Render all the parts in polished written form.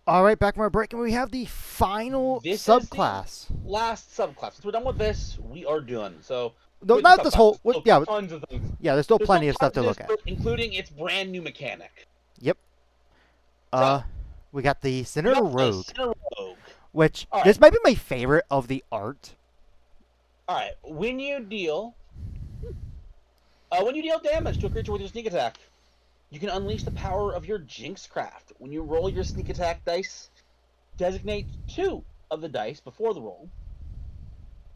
All right, back from our break, and we have the final This is the subclass. last subclass. Since we're done with this, we are done. So, No, with the not this subclass, whole. there's still Yeah, tons of things. yeah. There's still There's still plenty of stuff tons to of this, look at. including its brand new mechanic. Yep. So, We got the we Senator got the Rogue, Center Rogue. which All right, this might be my favorite of the art. all right. When you deal damage to a creature with your sneak attack, you can unleash the power of your Jinxcraft. When you roll your sneak attack dice, designate 2 of the dice before the roll,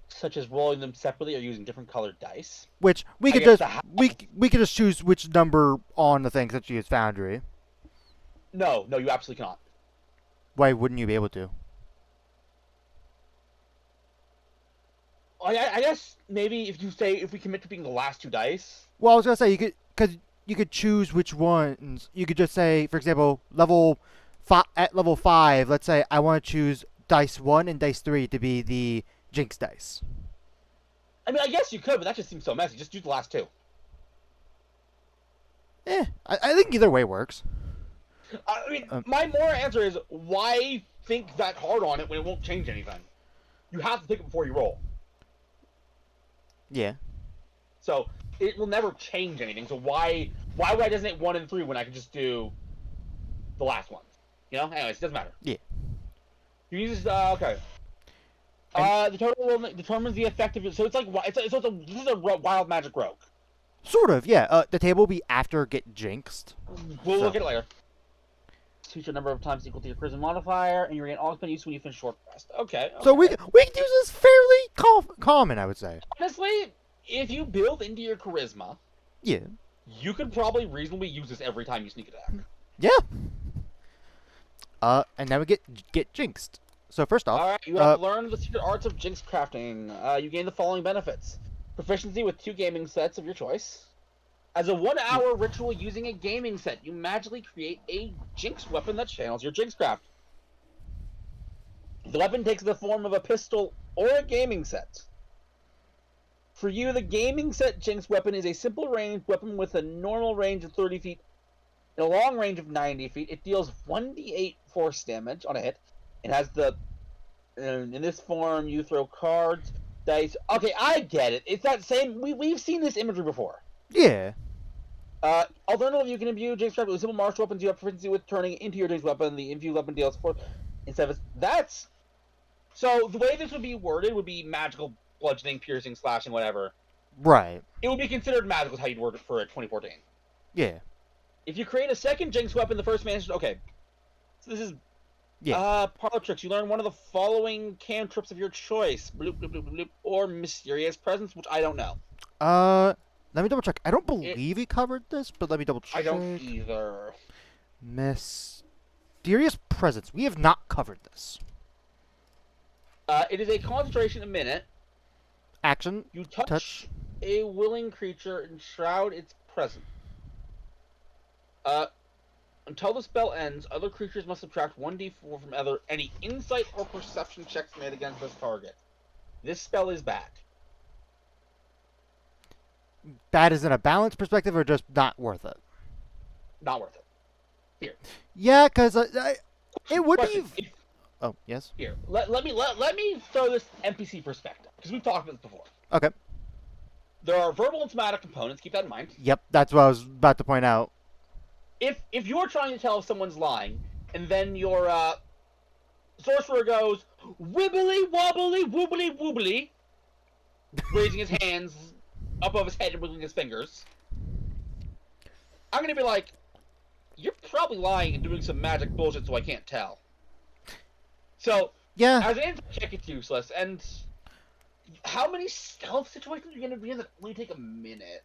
such as rolling them separately or using different colored dice. Which we I could guess just the we could just choose which number on the thing since you use Foundry. No, you absolutely cannot. Why wouldn't you be able to? I guess maybe if we commit to being the last 2 dice. Well, I was gonna say you could choose which ones. You could just say, for example, at level 5. Let's say I want to choose dice 1 and dice 3 to be the Jinx dice. I mean, I guess you could, but that just seems so messy. Just do the last 2. I think either way works. I mean, my more answer is why think that hard on it when it won't change anything? You have to think it before you roll. Yeah. So it will never change anything. So why would I designate 1 and 3 when I can just do the last ones? You know. Anyways, it doesn't matter. Yeah. You use okay. The total roll determines the effective. So it's like this is a wild magic rogue. Sort of, yeah. The table will be after get jinxed. We'll look at it later. Choose a number of times equal to your charisma modifier, and you regain all expend use when you finish short rest. Okay. So we can use this fairly common, I would say. Honestly, if you build into your charisma, Yeah. you could probably reasonably use this every time you sneak attack. Yeah. And now we get jinxed. So first off, All right, you have learned the secret arts of jinx crafting. You gain the following benefits: proficiency with 2 gaming sets of your choice. As a 1-hour ritual using a gaming set, you magically create a jinx weapon that channels your jinxcraft. The weapon takes the form of a pistol or a gaming set. For you, the gaming set jinx weapon is a simple ranged weapon with a normal range of 30 feet and a long range of 90 feet. It deals 1d8 force damage on a hit. It has in this form, you throw cards, dice. Okay, I get it. It's that same. We've seen this imagery before. yeah. Alternatively, you can imbue Jinx Trap with simple martial weapons. You have proficiency with turning it into your Jinx weapon. The infused weapon deals 4 instead of that's. So the way this would be worded would be magical, bludgeoning, piercing, slashing, whatever. Right. It would be considered magical is how you'd word it for 2014. Yeah. If you create a second Jinx weapon, the first man. Okay. So this is. Yeah. Parlor tricks. You learn one of the following cantrips of your choice. Bloop, bloop, bloop, bloop, or mysterious presence, which I don't know. Let me double check. I don't believe we covered this, but let me double check. I don't either. Mysterious presence. We have not covered this. It is a concentration a minute. Action. You touch a willing creature and shroud its presence. Until the spell ends, other creatures must subtract 1d4 from any insight or perception checks made against this target. This spell is bad. Bad is in a balance perspective, or just not worth it? Not worth it. Here. Yeah, because it would Question. be. Oh yes. Here, let me throw this NPC perspective because we've talked about this before. Okay. There are verbal and somatic components. Keep that in mind. Yep, that's what I was about to point out. If you're trying to tell if someone's lying, and then your sorcerer goes wibbly wobbly woobly woobly, raising his hands up above his head and wiggling his fingers, I'm gonna be like, you're probably lying and doing some magic bullshit, so I can't tell. So Yeah. as an insight check, it's useless. And how many stealth situations are you gonna be in that only take a minute?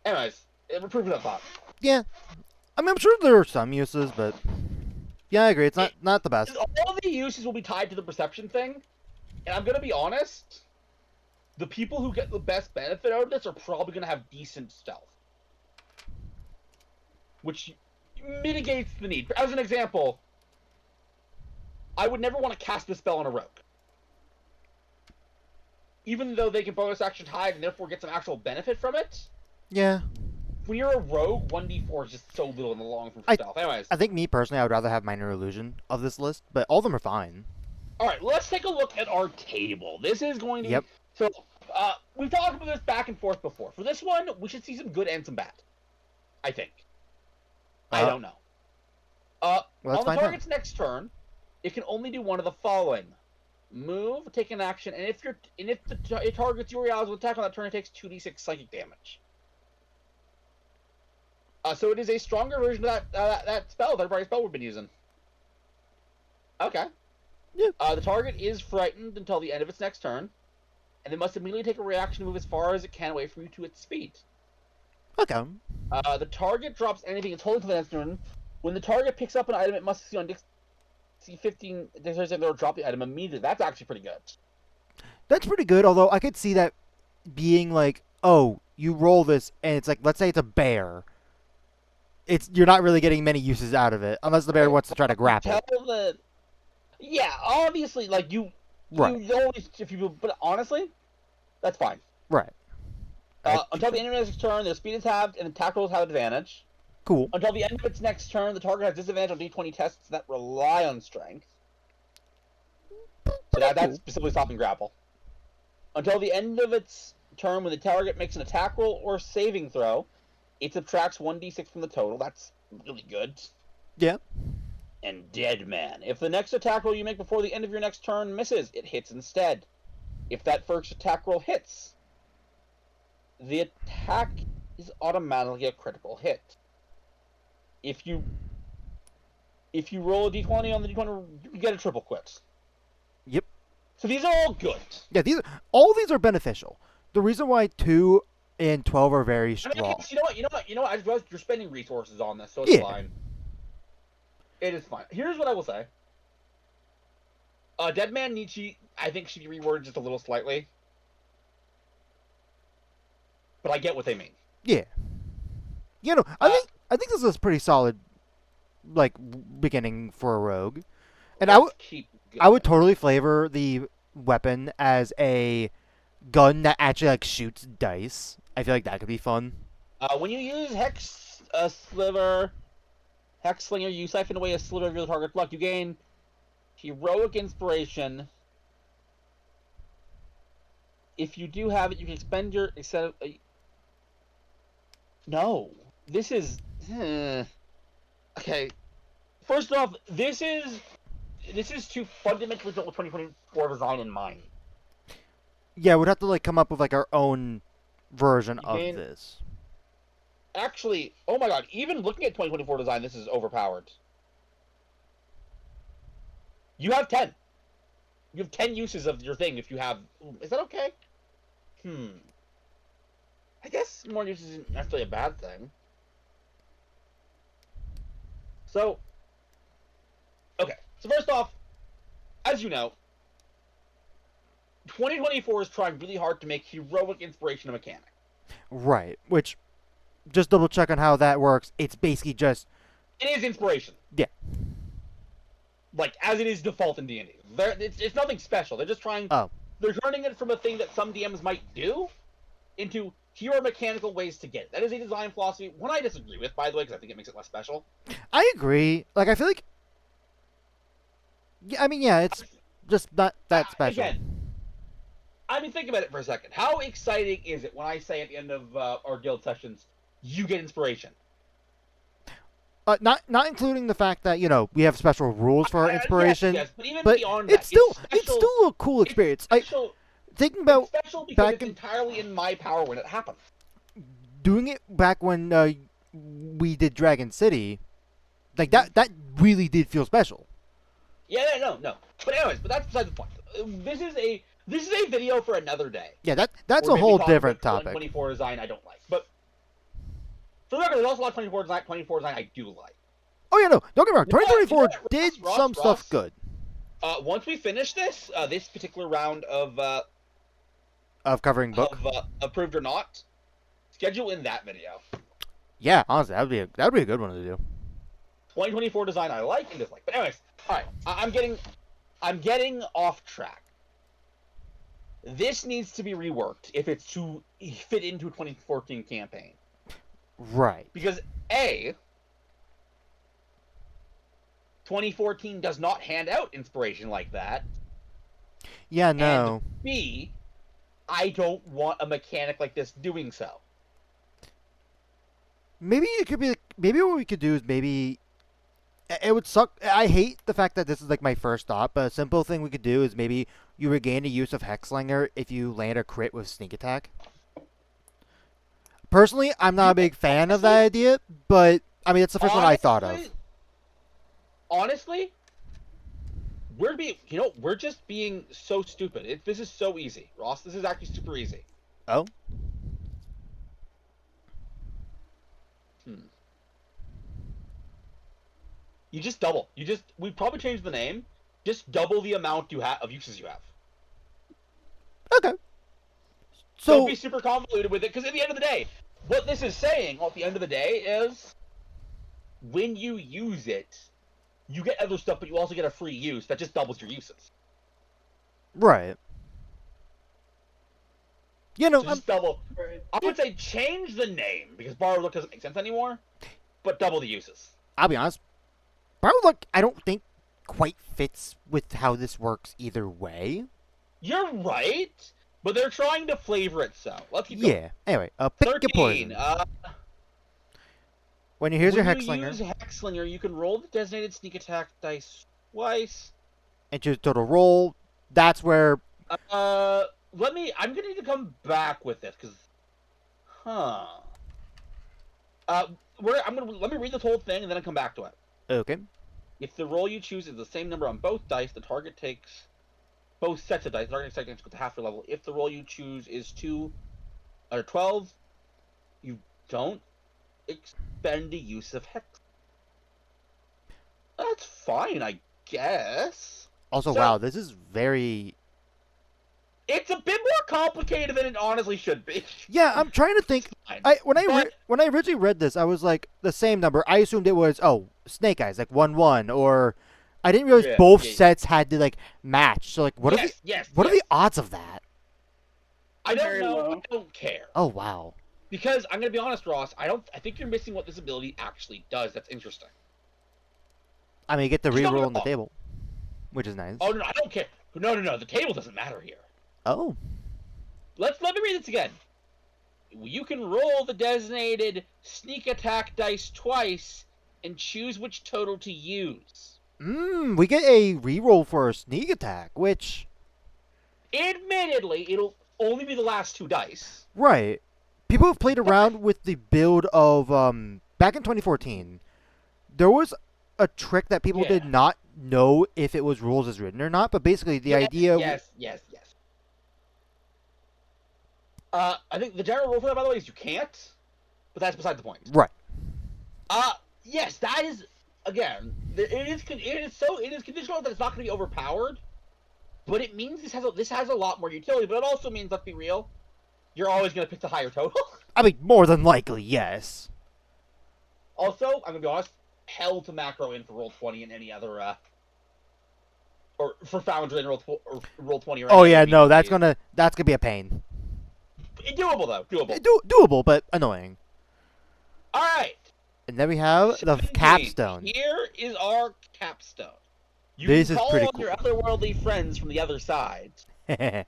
Anyways, proof of that thought. Yeah. I mean, I'm sure there are some uses, but yeah, I agree. It's not the best. All the uses will be tied to the perception thing, and I'm gonna be honest. The people who get the best benefit out of this are probably gonna have decent stealth, which mitigates the need. As an example, I would never want to cast this spell on a rogue, even though they can bonus action hide and therefore get some actual benefit from it. Yeah. when you're a rogue, 1d4 is just so little in the long term for stealth. Anyways, I think me personally, I would rather have Minor Illusion of this list, but all of them are fine. all right, let's take a look at our table. This is going to Yep. be so. We've talked about this back and forth before. For this one, we should see some good and some bad. I think. I don't know. Well, let's on the find out. target's next turn, it can only do one of the following: move, take an action, and if it targets your allies with attack on that turn, it takes 2d6 psychic damage. So it is a stronger version of that spell, that variety spell we've been using. Okay. Yeah. The target is frightened until the end of its next turn, and it must immediately take a reaction to move as far as it can away from you to its speed. Okay. The target drops anything it's holding to the next turn. When the target picks up an item, it must see on DC 15. They'll drop the item immediately. That's actually pretty good. That's pretty good, although I could see that being like, oh, you roll this, and it's like, let's say it's a bear. You're not really getting many uses out of it, unless the bear wants to try to grapple. Yeah, obviously, like Right. you always, but honestly, that's fine. Right. Until the end of its turn, their speed is halved and attack rolls have advantage. Cool. Until the end of its next turn, the target has disadvantage on d20 tests that rely on strength. So that's specifically stopping grapple. Until the end of its turn, when the target makes an attack roll or saving throw, it subtracts 1d6 from the total. That's really good. Yeah. And Dead Man. If the next attack roll you make before the end of your next turn misses, it hits instead. If that first attack roll hits, the attack is automatically a critical hit. If you roll a d20 on the d20, you get a triple crit. Yep. So these are all good. Yeah, all these are beneficial. The reason why 2 and 12 are very I strong. mean, you know what? I just realized you're spending resources on this, so it's fine. It is fine. Here's what I will say. Dead Man Nietzsche, I think, should be reworded just a little slightly. But I get what they mean. Yeah. You know, I think this is pretty solid, like, beginning for a rogue. And I would totally flavor the weapon as a gun that actually, like, shoots dice. I feel like that could be fun. When you use Hex Sliver, Hex Slinger, you siphon away a sliver of your target's luck. You gain Heroic Inspiration. If you do have it, you can expend your... No. This is... Okay. First off, this is to fundamentally build 2024 design in mind. Yeah, we'd have to, like, come up with, like, our own version of this. Actually, oh my god, even looking at 2024 design, this is overpowered. You have 10. You have 10 uses of your thing if you have... Is that okay? I guess more uses isn't necessarily a bad thing. So... Okay, so first off, as you know, 2024 is trying really hard to make Heroic Inspiration a mechanic. Right, which... Just double check on how that works. It's basically just... It is inspiration. Yeah. Like, as it is default in D&D. It's nothing special. They're just trying... Oh. They're turning it from a thing that some DMs might do into here are mechanical ways to get it. That is a design philosophy. One I disagree with, by the way, because I think it makes it less special. I agree. Like, I feel like... Yeah, I mean, yeah, it's just not that special. Again, I mean, think about it for a second. How exciting is it when I say at the end of our guild sessions, you get inspiration? Not including the fact that, you know, we have special rules for our inspiration. Yes, but even but beyond it's that, still a cool experience. It's Thinking about special because it's entirely in my power when it happens. Doing it back when we did Dragon City, like that really did feel special. Yeah, no. But anyways, that's beside the point. This is a video for another day. Yeah, that's a whole different topic. 24 design I don't like, but for the record, there's also a lot of 24 design I do like. Oh yeah, no, don't get me wrong. 2024 Ross, did some stuff good. Once we finish this particular round of covering book, of approved or not, schedule in that video. Yeah, honestly, that would be a good one to do. 2024 design I like and dislike. But anyways, all right, I'm getting off track. This needs to be reworked if it's to fit into a 2014 campaign. Right. Because A, 2014 does not hand out inspiration like that, Yeah, and no. B, I don't want a mechanic like this doing so. Maybe it could be. Maybe what we could do is maybe it would suck. I hate the fact that this is like my first thought, but a simple thing we could do is maybe you regain the use of Hexslinger if you land a crit with sneak attack. Personally, I'm not You a big fan of that honestly, idea, but I mean, it's the first one I thought of. honestly, we're just being so stupid. This is so easy, Ross. This is actually super easy. Oh, Hmm. You just double. We probably changed the name. Just double the amount you have of uses you have. okay. Don't So be super convoluted with it, because at the end of the day, what this is saying, at the end of the day, is when you use it, you get other stuff, but you also get a free use that just doubles your uses. right. You know, So just double. I would say change the name because borrowed look doesn't make sense anymore, but double the uses. I'll be honest. Borrowed Luck, I don't think quite fits with how this works either way. You're right, but they're trying to flavor it so. Let's keep going. Yeah. Anyway, pick your 13. poison. When you here's your When you Hexslinger use Hexslinger, you can roll the designated sneak attack dice twice. and choose total roll, that's where. I'm gonna need to come back with this because, huh? Let me read this whole thing and then I'll come back to it. Okay. If the roll you choose is the same number on both dice, the target takes both sets of dice. The target takes to half your level. If the roll you choose is 2 or 12, you don't expend the use of hex. That's fine, I guess. Also, So- wow, this is very. It's a bit more complicated than it honestly should be. Yeah, I'm trying to think. Fine. When I originally read this, I was like the same number. I assumed it was Snake Eyes like 1-1, or I didn't realize Yeah, both yeah. sets had to like match. So like, what are Yes. the odds of that? I don't Very know. low. I don't care. Oh wow. Because I'm gonna be honest, Ross. I think you're missing what this ability actually does. That's interesting. I mean, you get the Just don't reroll get on the wrong. table, which is nice. Oh no, I don't care. No. The table doesn't matter here. Oh. Let me read this again. You can roll the designated sneak attack dice twice and choose which total to use. We get a reroll for a sneak attack, which Admittedly, it'll only be the last 2 dice. right. People have played around with the build of back in 2014. There was a trick that people did Yeah. not know if it was rules as written or not, but basically the idea. Yes. I think the general rule for that, by the way, is you can't. But that's beside the point. Right. Yes, that is again. It is conditional that it's not going to be overpowered, but it means this has a lot more utility. But it also means, let's be real, you're always going to pick the higher total. I mean, more than likely, yes. Also, I'm going to be honest, hell to macro in for Roll20 and any other or for Foundry and Roll20 or Oh any yeah, other no, BTB. that's gonna be a pain. Doable though, doable. Doable, but annoying. All right. And then we have the 17. capstone. Here is our capstone. You This can is call pretty on cool. your otherworldly friends from the other side Right.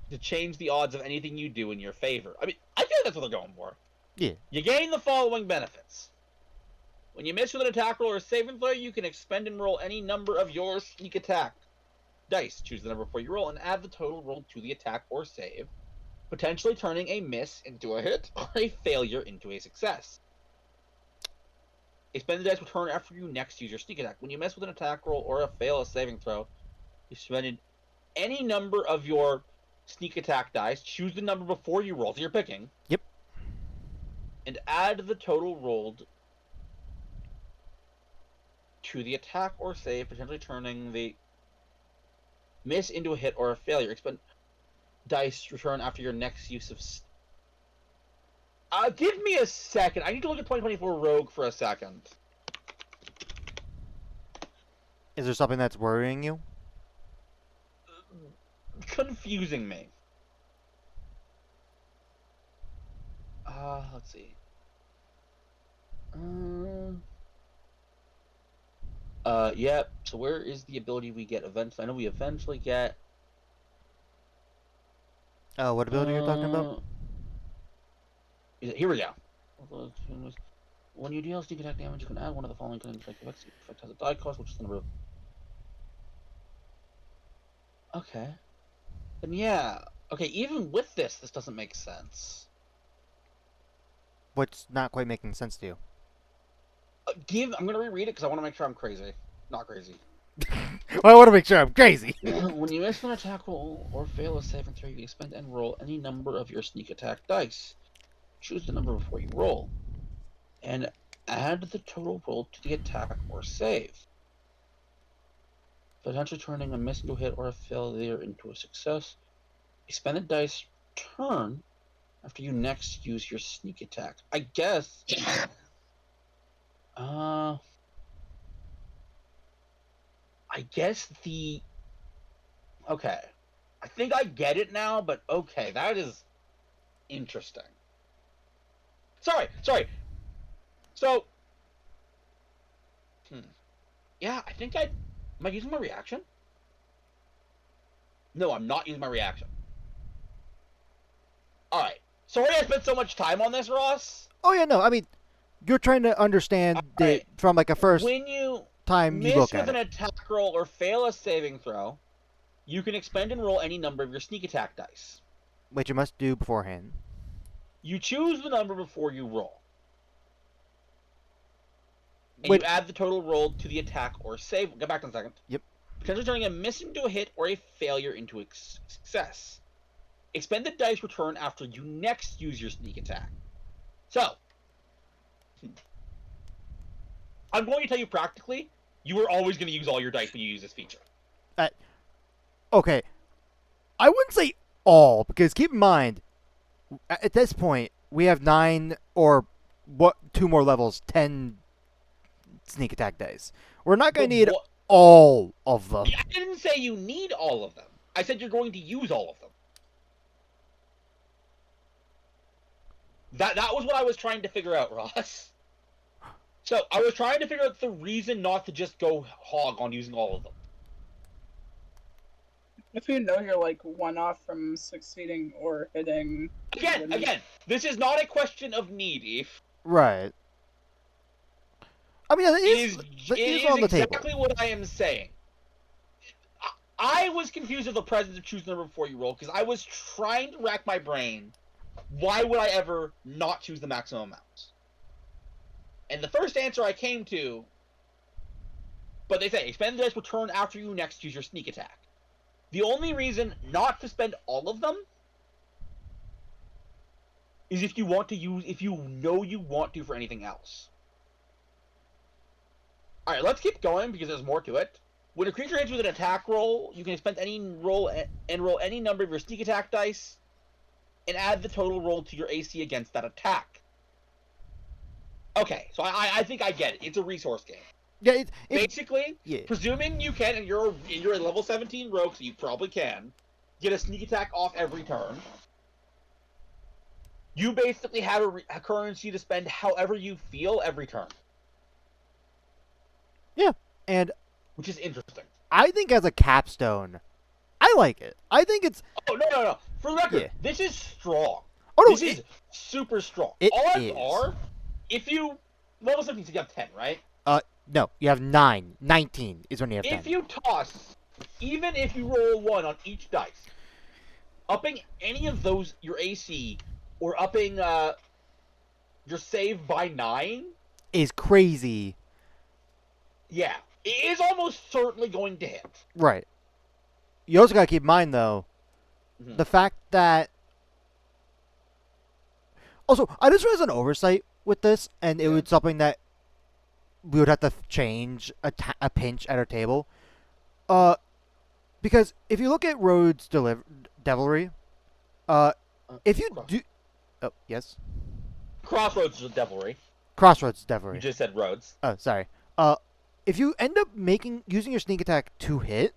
to change the odds of anything you do in your favor. I mean, I feel like that's what they're going for. Yeah. You gain the following benefits. When you miss with an attack roll or saving throw, you can expend and roll any number of your sneak attack dice. Choose the number before you roll and add the total rolled to the attack or save, potentially turning a miss into a hit or a failure into a success. Expend the dice return after you next use your sneak attack. When you miss with an attack roll or fail a saving throw, you spend any number of your sneak attack dice. Choose the number before you roll, so you're picking. Yep. And add the total rolled to the attack or save, potentially turning the miss into a hit or a failure. Expend dice return after your next use of. Give me a second. I need to look at 2024 Rogue for a second. Is there something that's worrying you? Confusing me. Let's see. Yeah. So where is the ability we get eventually? I know we eventually get. What ability you're talking about? Here we go. When you deal sneak attack damage, you can add one of the following kind of effects. Each effect has a die cost, which is the number of. Okay. Then yeah. Okay, even with this doesn't make sense. What's not quite making sense to you? I'm gonna reread it because I want to make sure I'm crazy. Not crazy. Well, I want to make sure I'm crazy. When you miss an attack roll or fail a saving throw, you can expend and roll any number of your sneak attack dice. Choose the number before you roll, and add the total roll to the attack or save, potentially turning a miss into a hit or a failure into a success. Expend the dice turn after you next use your sneak attack. I guess. I guess the. Okay. I think I get it now, but okay, that is interesting. Sorry. So. Yeah, I think I. Am I using my reaction? No, I'm not using my reaction. Alright. Sorry I spent so much time on this, Ross. Oh yeah, no. I mean, you're trying to understand Alright. it from like a first When you time you miss look with at an it. attack roll or fail a saving throw, you can expend and roll any number of your sneak attack dice. Which you must do beforehand. You choose the number before you roll. And Wait. you add the total roll to the attack or save. Get back in a second. Yep. Potentially turning a miss into a hit or a failure into a success. Expend the dice return after you next use your sneak attack. So, I'm going to tell you practically, you are always going to use all your dice when you use this feature. Okay. I wouldn't say all, because keep in mind, at this point, we have 9 or 2 more levels, 10 sneak attack dice. We're not going to need all of them. I didn't say you need all of them. I said you're going to use all of them. That was what I was trying to figure out, Ross. So I was trying to figure out the reason not to just go hog on using all of them. If you know you're like one off from succeeding or hitting. Again, this is not a question of need, Eve. Right. I mean, it is on the table. Exactly what I am saying. I was confused with the presence of choose the number before you roll because I was trying to rack my brain. Why would I ever not choose the maximum amount? And the first answer I came to, but they say expend the dice return after you next use your sneak attack. The only reason not to spend all of them is if you want to use, if you know you want to for anything else. Alright, let's keep going because there's more to it. When a creature hits with an attack roll, you can expend any roll and roll any number of your sneak attack dice and add the total roll to your AC against that attack. Okay, so I think I get it. It's a resource game. Yeah, Basically, yeah. presuming you can, and you're a level 17 rogue, so you probably can, get a sneak attack off every turn. You basically have a currency to spend however you feel every turn. Yeah, and which is interesting. I think as a capstone, I like it. I think it's. Oh no! For the record, yeah. This is strong. Oh no, this is super strong. Odds are, if you level 17, you have 10, right? No, you have 9. 19 is when you have 10. If you toss, even if you roll 1 on each dice, upping any of those your AC or upping your save by 9 is crazy. Yeah, it is almost certainly going to hit. Right. You also gotta keep in mind though, the fact that. Also, I just realized an oversight with this, and it was something that we would have to change a pinch at our table. Because if you look at Rhodes' Devilry, if you do. Oh, yes? Crossroads is Devilry. Crossroads Devilry. You just said Rhodes. Oh, sorry. If you end up using your sneak attack to hit,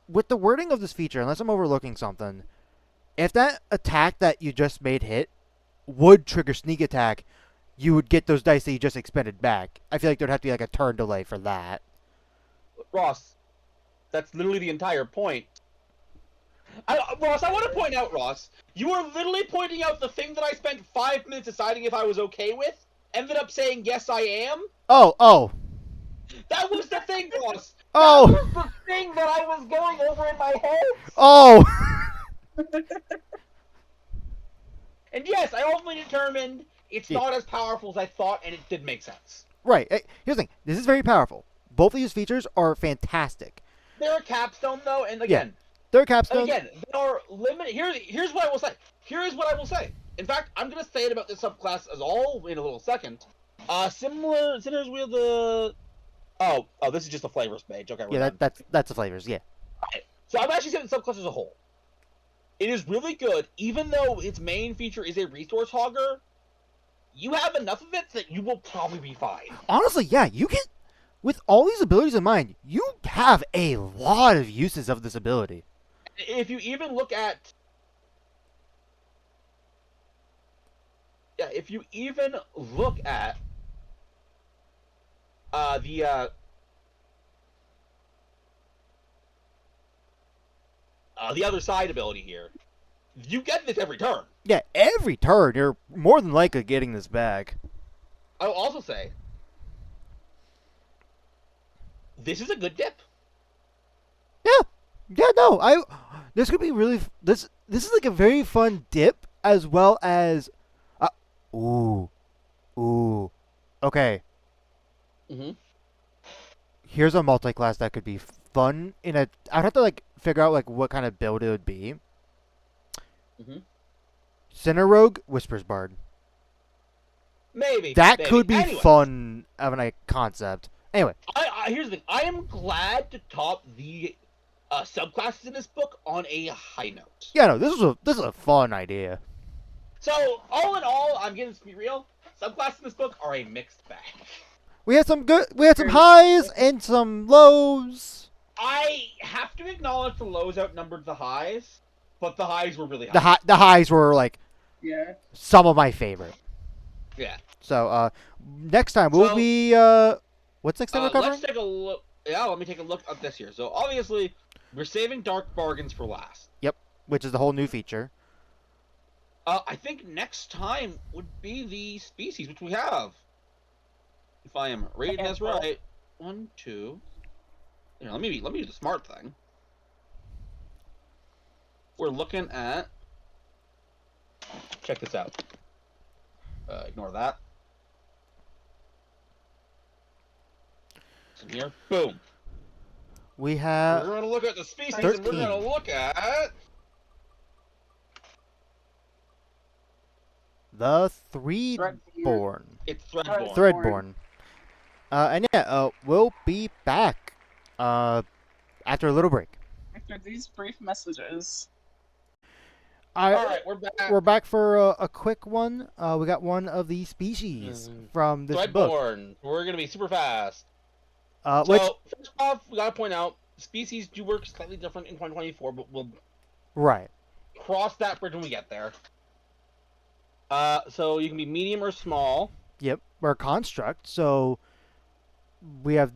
with the wording of this feature, unless I'm overlooking something, if that attack that you just made hit would trigger sneak attack, you would get those dice that you just expended back. I feel like there'd have to be like a turn delay for that. Ross, that's literally the entire point. Ross, I want to point out, Ross, you are literally pointing out the thing that I spent 5 minutes deciding if I was okay with, ended up saying yes I am. Oh. That was the thing, Ross. Oh. That was the thing that I was going over in my head. Oh. And yes, I ultimately determined it's Yeah. not as powerful as I thought, and it did make sense. Right. Here's the thing. This is very powerful. Both of these features are fantastic. They're a capstone, though, and again, They're capstone. they are limited. Here's what I will say. Here's what I will say. In fact, I'm gonna say it about this subclass as all in a little second. Similar Sinner's Wheel the. Oh, this is just a flavors page. Okay, we're Yeah, done. that's the flavors. Yeah. So I'm actually saying the subclass as a whole. It is really good, even though its main feature is a resource hogger. You have enough of it that you will probably be fine. Honestly, yeah. You get with all these abilities in mind, you have a lot of uses of this ability. If you even look at, if you even look at the other side ability here, you get this every turn. Yeah, every turn you're more than likely getting this back. I'll also say, this is a good dip. Yeah, no, this could be really this is like a very fun dip as well as ooh. Okay. Mhm. Here's a multi-class that could be fun I'd have to like figure out like what kind of build it would be. Mhm. Sinner Rogue, Whispers Bard. Maybe That maybe. could be Anyway, fun of a concept. Anyway, here's the thing. I am glad to top the subclasses in this book on a high note. yeah, no, this is a fun idea. So, all in all, I'm getting to be real. Subclasses in this book are a mixed bag. We had some highs and some lows. I have to acknowledge the lows outnumbered the highs, but the highs were really high. The highs were like Yeah. some of my favorite. Yeah. So next time we'll So, be what's next time we're covering? Let's take a look. Yeah, let me take a look at this here. So obviously, we're saving Dark Bargains for last. Which is the whole new feature. I think next time would be the species, which we have. If I am reading this right, 1, 2. Here, let me do the smart thing. We're looking at. Check this out. Ignore that. It's in here. Boom. We We're have going to look at the species, and 13. we're going to look at. the Threadborn. It's Threadborn. Threadborn. And yeah, we'll be back after a little break. After these brief messages. Alright, we're back. We're back for a quick one. We got one of the species from this book. Threadborn. We're going to be super fast. Which So, first off, we gotta point out, species do work slightly different in 2024, but we'll right. cross that bridge when we get there. So you can be medium or small. Yep. We're a construct, so we have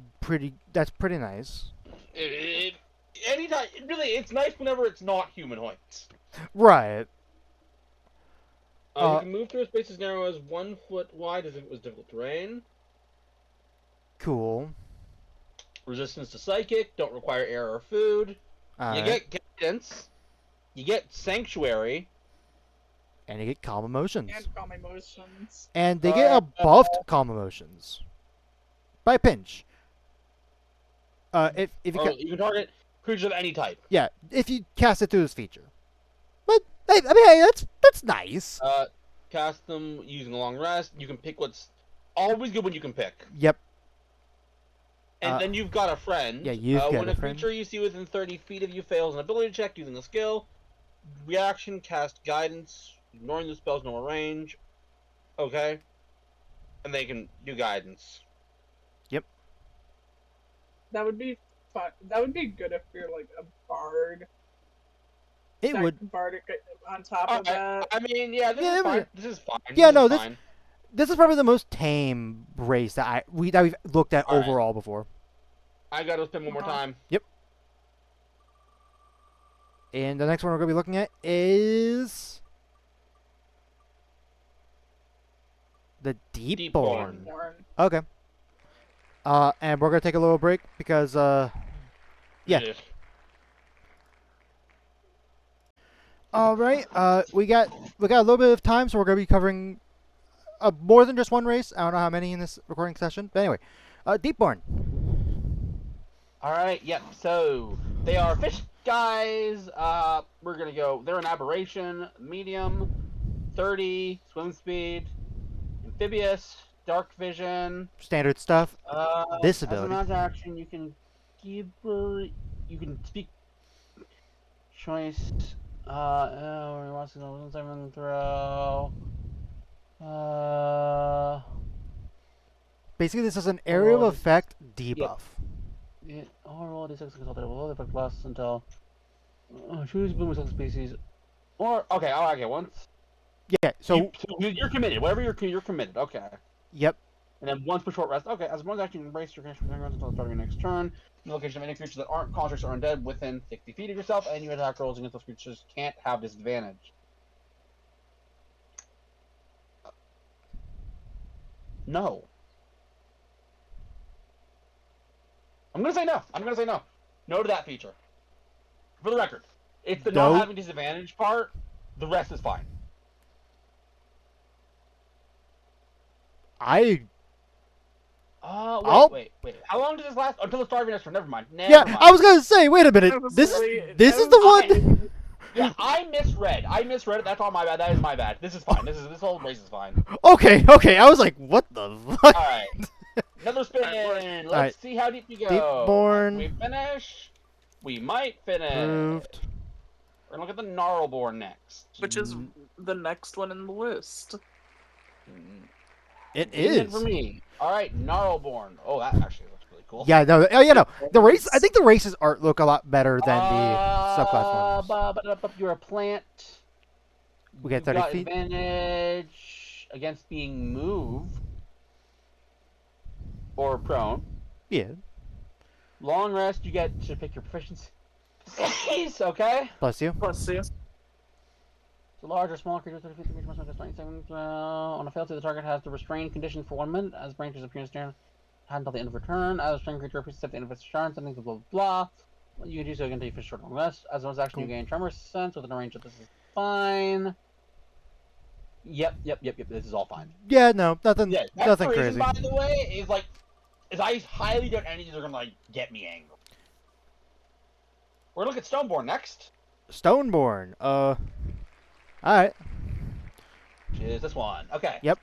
that's pretty nice. Anytime, really, it's nice whenever it's not humanoids. Right. You can move through a space as narrow as 1 foot wide as if it was difficult terrain. Cool. Resistance to psychic, don't require air or food. You get guidance. You get sanctuary. and you get calm emotions. And calm emotions. And they get a buffed calm emotions. By pinch. If you You can target creatures of any type. yeah, if you cast it through this feature. But I mean, hey, that's nice. Cast them using a long rest. You can pick what's always good when you can pick. Yep. And then you've got a friend. Yeah, you've got when a a friend. creature you see within 30 feet of you fails an ability check using a skill, reaction, cast guidance, ignoring the spell's normal range. Okay. And they can do guidance. That would be fun. That would be good if you're like a bard. It would. Bardic on top of that. I mean, yeah, this Yeah, is it fine. would- This is fine. Yeah, This no, is this- fine. This is probably the most tame race that we've looked at All right. overall before. I gotta spin one more time. And the next one we're gonna be looking at is the Deepborn. Deepborn. Born. Okay. And we're gonna take a little break because Yeah. All right. We got a little bit of time, so we're gonna be covering more than just one race. I don't know how many in this recording session, but anyway, Deepborn. All right. Yep. So they are fish guys. We're gonna go. They're an aberration, medium, 30 swim speed, amphibious, dark vision. Standard stuff. This As a ability. mass action, you can speak choice. What's the saving throw? Basically, this is an aerial Oh, effect debuff. Roll d6 consulted will effect lasts until choose boom with species. Or okay, once. Yeah. So You're committed. Whatever you're committed. Okay. yep. And then once per short rest. Okay, as one action, embrace your connection until the start of your next turn. The location of any creatures that aren't constructs or undead within 60 feet of yourself, and you attack rolls against those creatures can't have disadvantage. No. I'm gonna say no. No to that feature. For the record, it's the No. not having disadvantage part. The rest is fine. I Wait. How long does this last? Until the start of your next turn. Never mind. yeah. I was gonna say. Wait a minute. This is the one. Yeah, I misread it. That's all my bad. That is my bad. This is fine. This whole race is fine. Okay. I was like, what the fuck? All right. Another spin. Alright, Let's Alright. see how deep you go. Deepborn. We finish. We might finish. Moved. We're gonna look at the Gnarlborn next. Which is the next one in the list. It Easy is. for me. All right, Gnarlborn. Oh, that actually looks really cool. Yeah. No. Oh, yeah. No. The race. I think the race's art look a lot better than the subclass ones. You're a plant. We get You've 30 got feet. advantage against being moved or prone. Yeah. Long rest, you get to pick your proficiency. Okay. Bless you. Plus, see. So large or small creature, 30 feet, reach must make a 20 seconds. On a fail save, the target has the restrain condition for 1 minute as branches appear in its turn. Until the end of her turn. As a restrained creature appears at the end of its turn, something blah blah blah. You can do so again until you finish short long rest. As a bonus action, Cool. you gain tremor sense within a range of this is fine. Yep. This is all fine. Yeah. No. Nothing. Yeah, that Nothing version, crazy. by the way, is I highly doubt any of these are gonna get me angry. We're gonna look at Stoneborn next, Stoneborn. All right. which is this one. Okay. Yep.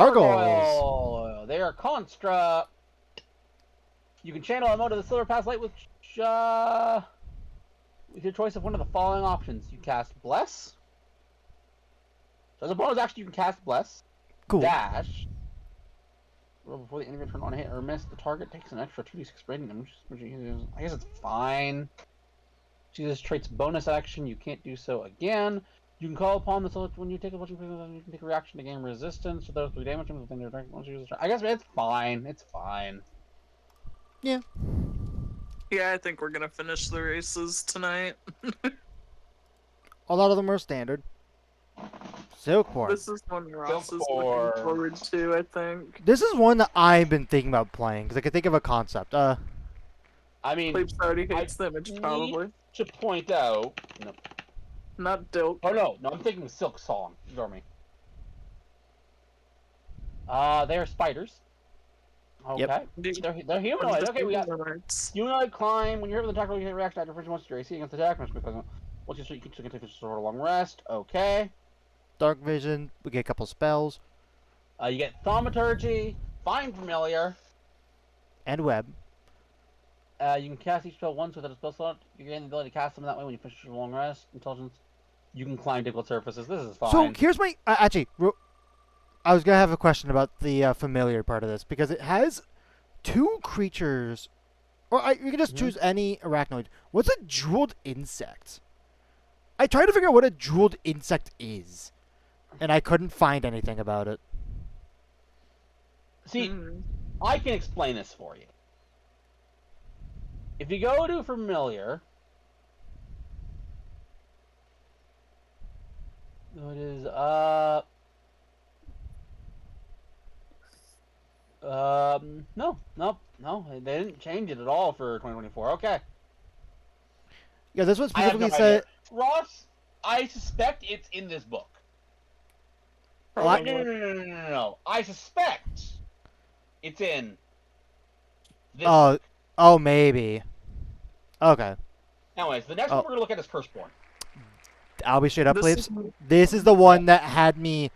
Gargoyle. They are construct. You can channel a mode of the Silver Pass Light with your choice of one of the following options. You cast Bless. So as a bonus action, you can cast Bless. Cool. Dash. Roll before the end of your turn on a hit or miss. The target takes an extra 2d6 rating damage. I guess it's fine. Chooses traits bonus action. You can't do so again. You can call upon the select when you take a bunch of you can take a reaction to gain resistance to those 3 damage within your turn. I guess it's fine. It's fine. Yeah, I think we're gonna finish the races tonight. A lot of them are standard. Silkborn. This is one Ross is Silkborn. looking forward to, I think. This is one that I've been thinking about playing because I could think of a concept. I mean, Plebes already hates I the image, need- probably. to point out. No. Not Dilk. Oh no, I'm thinking Silk Song. Ignore me. They are spiders. Okay. Yep. They're humanoid. Okay, we got Humanoids. humanoid climb. When you're hit with an attack roll, you get a reaction after first monster AC against the attack. Because once you can take a sort of long rest. Okay. Dark vision. We get a couple spells You get thaumaturgy, find familiar. and web. You can cast each spell once without a spell slot. You gain the ability to cast them that way when you finish your long rest. Intelligence. You can climb difficult surfaces. This is fine. So here's my actually. I was gonna have a question about the familiar part of this because it has 2 creatures, or you can just choose any arachnoid. What's a jeweled insect? I try to figure out what a jeweled insect is. and I couldn't find anything about it. See, Mm. I can explain this for you. If you go to familiar, it is no, they didn't change it at all for 2024. Okay, Yeah, this one I have no specifically idea. said. Ross, I suspect it's in this book. Well, I- No. I suspect it's in this. Oh, oh, maybe. Okay, Anyways, the next Oh. one we're gonna look at is Curseborn. I'll be straight up, This Plebes. is- This is the one that had me.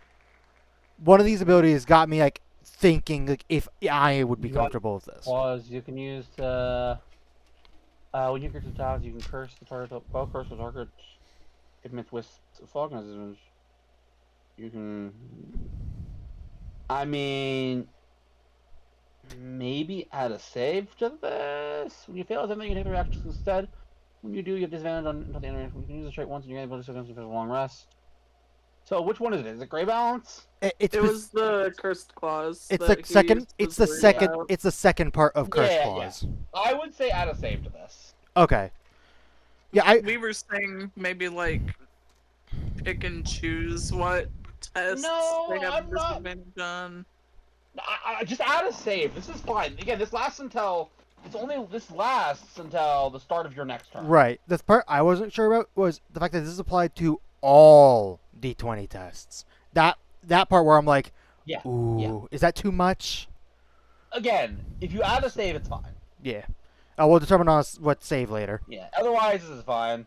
One of these abilities got me like thinking like if I would be You got- comfortable with this. Pause. You can use when you curse the tiles, you can curse the target. Well, curse the target commits with fog messages. You can. I mean, maybe add a save to this. When you fail something, you can take the reactions instead. When you do, you have disadvantage on until the end. You can use the trait once, and you're able to still for a long rest. So, which one is it? Is it Gray Balance? It's It was the cursed claws. it's that the he second. used It's to the read second. out. It's the second part of Curse Yeah, Clause. I would say add a save to this. Okay. Yeah, I. We were saying maybe like pick and choose what tests No, they have I'm not- disadvantage on. I just add a save. This is fine. Again, this lasts until the start of your next turn. Right. The part I wasn't sure about was the fact that this is applied to all D20 tests. That part where I'm like, Yeah. ooh, is that too much? Again, if you add a save, it's fine. Yeah. We'll determine on what save later. Yeah. Otherwise, this is fine.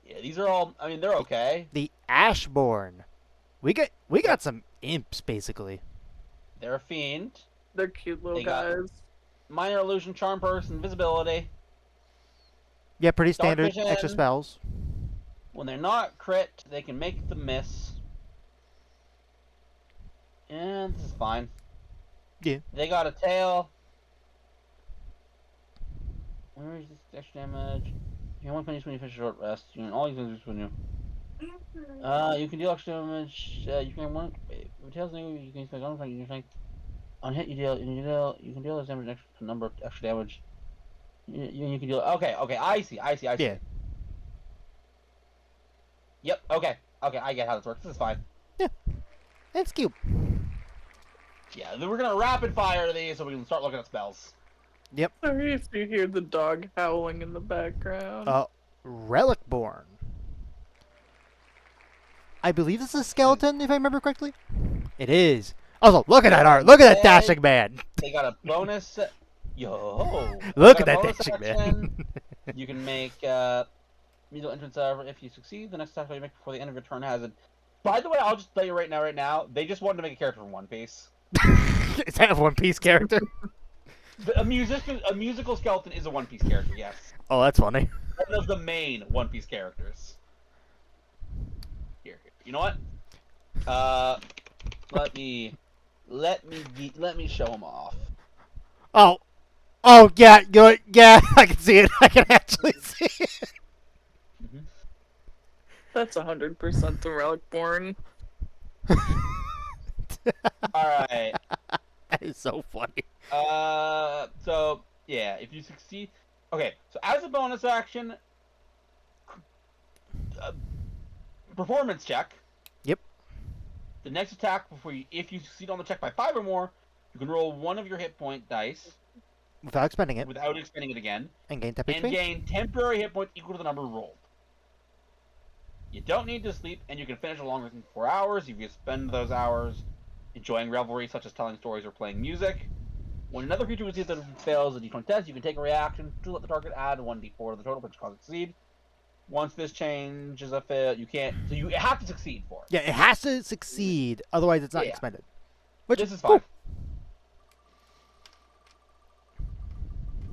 Yeah, these are all. I mean, they're okay. The Ashborn. We got some imps basically. They're a fiend. They're cute little They got- guys. Minor illusion, charm person, invisibility. Yeah, pretty Dark standard vision. extra spells. When they're not crit, they can make the miss. And this is fine. Yeah. They got a tail. Where is this extra damage? You can one penny when you finish a short rest. You can all you can do is when you. You can deal extra damage. You can one. Tails you can spend on you can on hit you can deal this damage extra number of extra damage. You can deal. Okay, I see. Yeah. Yep. Okay. I get how this works. This is fine. It's cute. Yeah, then we're gonna rapid fire these so we can start looking at spells. Sorry if you hear the dog howling in the background. Relicborn. I believe this is a skeleton, if I remember correctly. It is. Also, look at that art. Look at that dashing man. They got a bonus. Yo. Look They at got a that bonus dashing action. man. You can make middle entrance. If you succeed, the next attack you make before the end of your turn has it. By the way, I'll just tell you right now. They just wanted to make a character from One Piece. Is that a One Piece character? A musical skeleton is a One Piece character. Yes. Oh, that's funny. One of the main One Piece characters. Here. You know what? Let me show him off. Oh, yeah, yeah, I can see it. I can actually see it. That's 100% the Relicborn. All right. That is so funny. So yeah, if you succeed, okay. So as a bonus action, performance check. Yep. The next attack if you succeed on the check by 5 or more, you can roll one of your hit point dice Without expending it, without expending it again, and gain tap and HP. gain temporary hit points equal to the number rolled. You don't need to sleep, and you can finish a longer than 4 hours if you spend those hours enjoying revelry such as telling stories or playing music. When another creature receives a fails a d20 test, you can take a reaction to let the target add 1d4 to the total, which causes succeed. Once this changes a fail, you can't. So you have to succeed for it. Yeah, it has to succeed, otherwise it's not Yeah. expended. Which This is fine.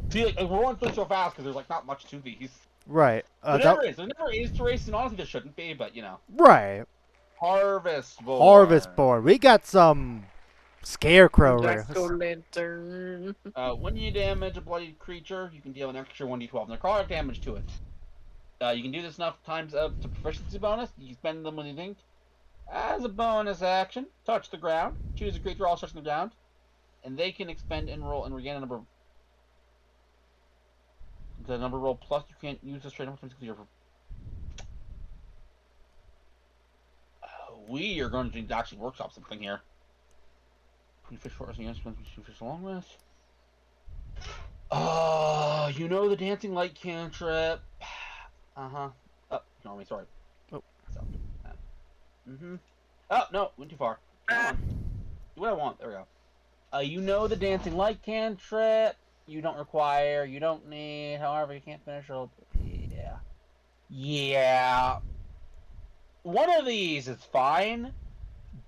See, like, we're going through so fast because there's like not much to these. Right. There never is. There never is to race, and honestly, there shouldn't be. But you know, Right. Harvestborn. Harvestborn. We got some scarecrow here. Jack-o'-lantern. When you damage a bloodied creature, you can deal an extra 1d12 necrotic damage to it. You can do this enough times up to proficiency bonus. You can spend them when you think. As a bonus action, touch the ground. Choose a creature also touching the ground. And they can expend and roll and regain a number. The number roll plus you can't use this trade number to clear. We are going to actually workshop something here. Fish short rest against fish long rest. You know the dancing light cantrip. Uh-huh. Oh, ignore me, sorry. Oh. Oh, no, went too far. Come on. Do what I want. There we go. You know the dancing light cantrip. You don't require, you don't need, however, you can't finish it. Yeah. Yeah. One of these is fine.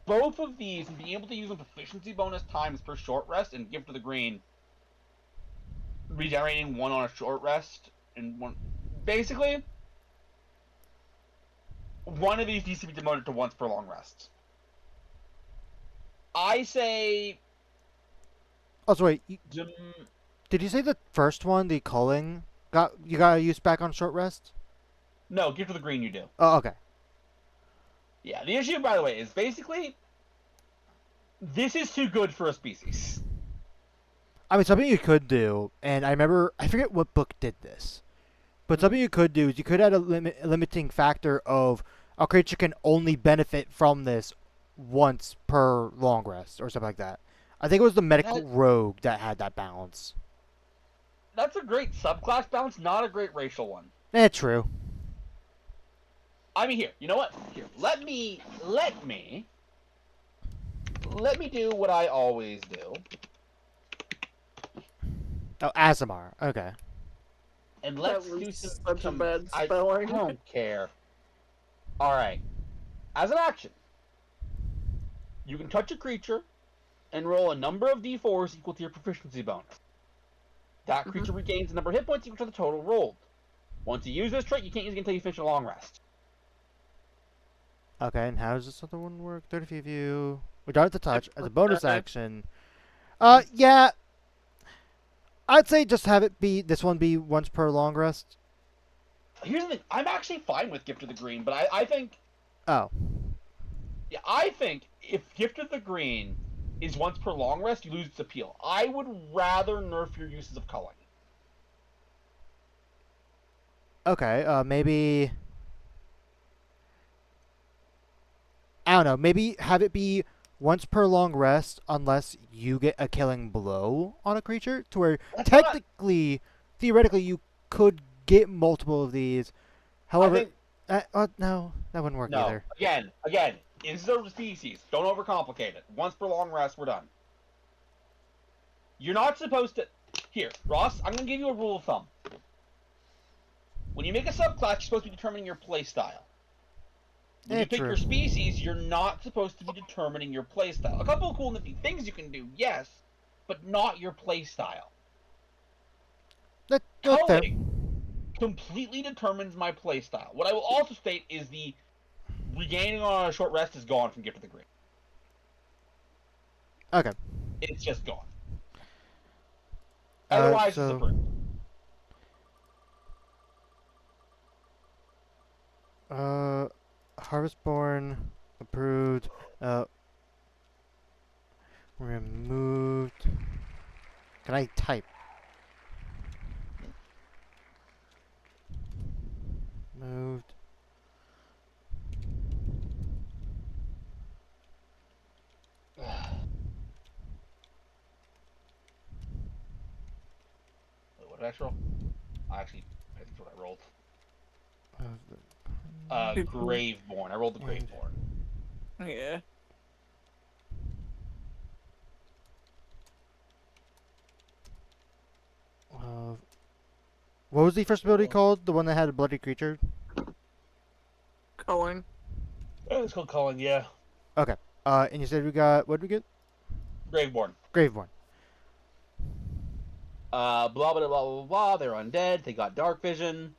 Both of these, and being able to use them proficiency bonus times per short rest and Gift of the Green, regenerating one on a short rest and one. Basically, one of these needs to be demoted to once per long rest. I say. Oh, so wait. Did you say the first one, the culling, you got use back on short rest? No, Gift of the Green you do. Oh, okay. Yeah, the issue, by the way, is basically this is too good for a species. I mean, something you could do, and I forget what book did this, but something you could do is you could add a limiting factor of a creature can only benefit from this once per long rest or something like that. I think it was the medical rogue that had that balance. That's a great subclass balance, not a great racial one. True. I mean, here, you know what? Here, let me do what I always do. Oh, Azamar. Okay. And let's That do was some. such a bad spelling. I don't care. All right. As an action, you can touch a creature and roll a number of d4s equal to your proficiency bonus. That creature regains the number of hit points equal to the total rolled. Once you use this trait, you can't use it until you finish a long rest. Okay, and how does this other one work? 30 feet of view. Without the touch, as a bonus action. Yeah. I'd say just have it be, this one be once per long rest. Here's the thing. I'm actually fine with Gift of the Green, but I think... Oh. Yeah, I think if Gift of the Green is once per long rest, you lose its appeal. I would rather nerf your uses of culling. Okay, maybe... I don't know, maybe have it be once per long rest unless you get a killing blow on a creature, to where theoretically, you could get multiple of these. However, no, that wouldn't work either. Again, it's a species. Don't overcomplicate it. Once per long rest, we're done. You're not supposed to... Here, Ross, I'm going to give you a rule of thumb. When you make a subclass, you're supposed to be determining your playstyle. When you pick your species, you're not supposed to be determining your playstyle. A couple of cool nifty things you can do, yes, but not your playstyle. Culling completely determines my playstyle. What I will also state is the regaining on a short rest is gone from Gift of the Green. Okay. It's just gone. Otherwise, it's approved. Harvestborn approved. Removed. Can I type? Moved. What did I roll? I think what I rolled. Graveborn. I rolled the Graveborn. Yeah. What was the first ability called? The one that had a bloody creature? Culling. It's called Culling, yeah. Okay. And you said we got, what did we get? Graveborn. Graveborn. Blah, blah, blah, blah, blah, blah. They're undead. They got dark vision.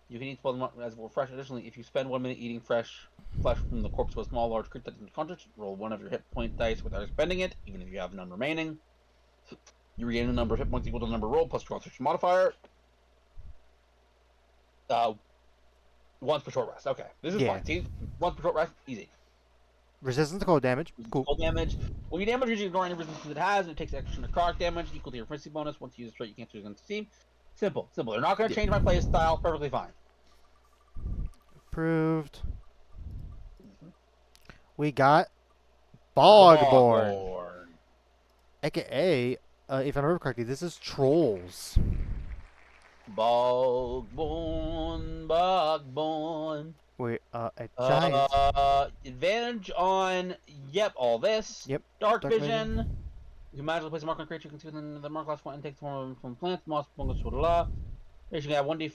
You can eat them as well fresh. Additionally, if you spend 1 minute eating fresh flesh from the corpse of a small, large creature that's in context, roll one of your hit point dice without expending it, even if you have none remaining. You regain the number of hit points equal to the number rolled plus your constitution modifier. Once per short rest. Okay, this is Yeah. fine. See, once per short rest, easy. Resistance to cold damage. Cool. Cold damage. When you damage, usually ignore any resistance it has, and it takes extra necrotic damage equal to your proficiency bonus. Once you use it straight, you can't choose against the team. Simple. They're not going to change my play style. Perfectly fine. Approved. We got Bogborn. Bogborn. AKA, if I remember correctly, this is Trolls. Bogborn. Wait, a giant. Advantage on, all this. Yep. Dark Dark vision. vision. You can magically place a mark on a creature you can see within the mark last point and take the form from plants, moss, fungus, blah. You can add 1d4.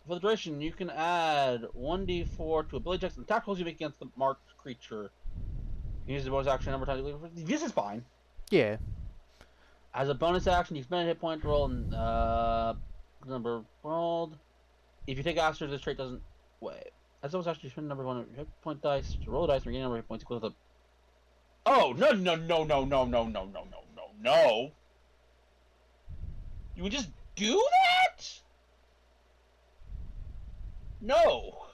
For the duration, you can add 1d4 to ability checks and attack rolls you make against the marked creature. You use the bonus action number of times. This is fine. Yeah. As a bonus action, you spend a hit point to roll and number rolled. If you take acid, this trait doesn't. Wait. As a bonus action, you spend number one of your hit point dice to roll a dice and regain number of hit points equal to the. Oh no! You would just do that? No.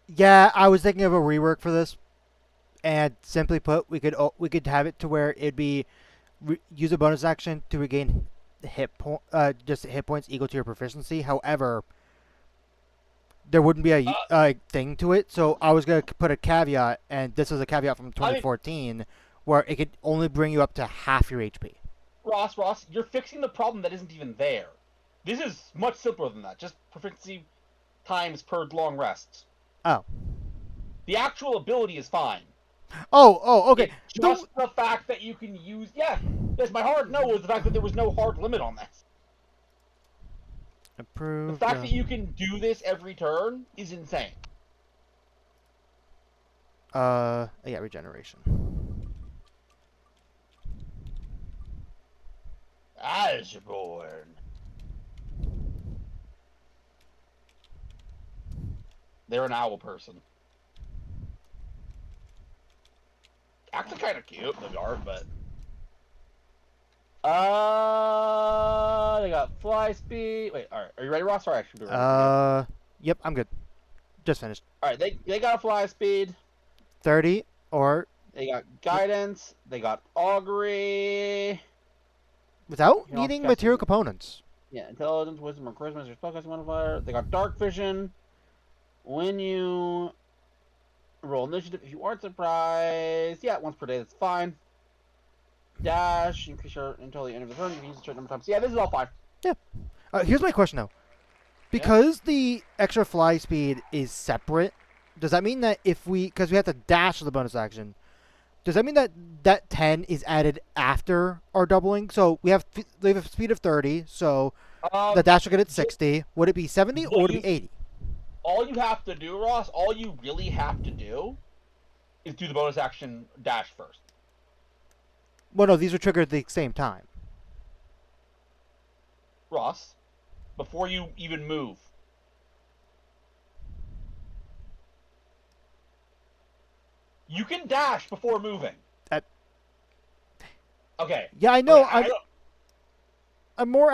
Yeah, I was thinking of a rework for this, and simply put, we could have it to where it'd be use a bonus action to regain just hit points equal to your proficiency. However, there wouldn't be a thing to it, so I was gonna put a caveat, and this is a caveat from 2014, where it could only bring you up to half your HP. Ross, you're fixing the problem that isn't even there. This is much simpler than that. Just proficiency times per long rests. Oh. The actual ability is fine. Oh, okay. It's just the fact that you can use. Yes, my hard no was the fact that there was no hard limit on this. Approved. The fact that you can do this every turn is insane. Yeah, regeneration. Asborn. They're an owl person. Actually kind of cute, the art, but... they got fly speed. Wait, alright. Are you ready, Ross? Sorry, I should be ready. Yep, I'm good. Just finished. Alright, they got a fly speed. 30, or... They got guidance. They got augury. Without needing material components. Yeah, intelligence, wisdom, or charisma is your spellcasting modifier. They got dark vision. When you roll initiative, if you aren't surprised, once per day, that's fine. Dash, increase your until the end of the turn. You can use it a certain number of times. Yeah, this is all fine. Yeah. Here's my question, though. Because the extra fly speed is separate, does that mean that because we have to dash with the bonus action, does that mean that 10 is added after our doubling? So we have a speed of 30, so the dash will get at 60. Would it be 70 or would it be 80? All you have to do, Ross, all you really have to do is do the bonus action dash first. Well, no, these are triggered at the same time. Ross, before you even move. You can dash before moving. Okay. Yeah, I know. Okay, I'm more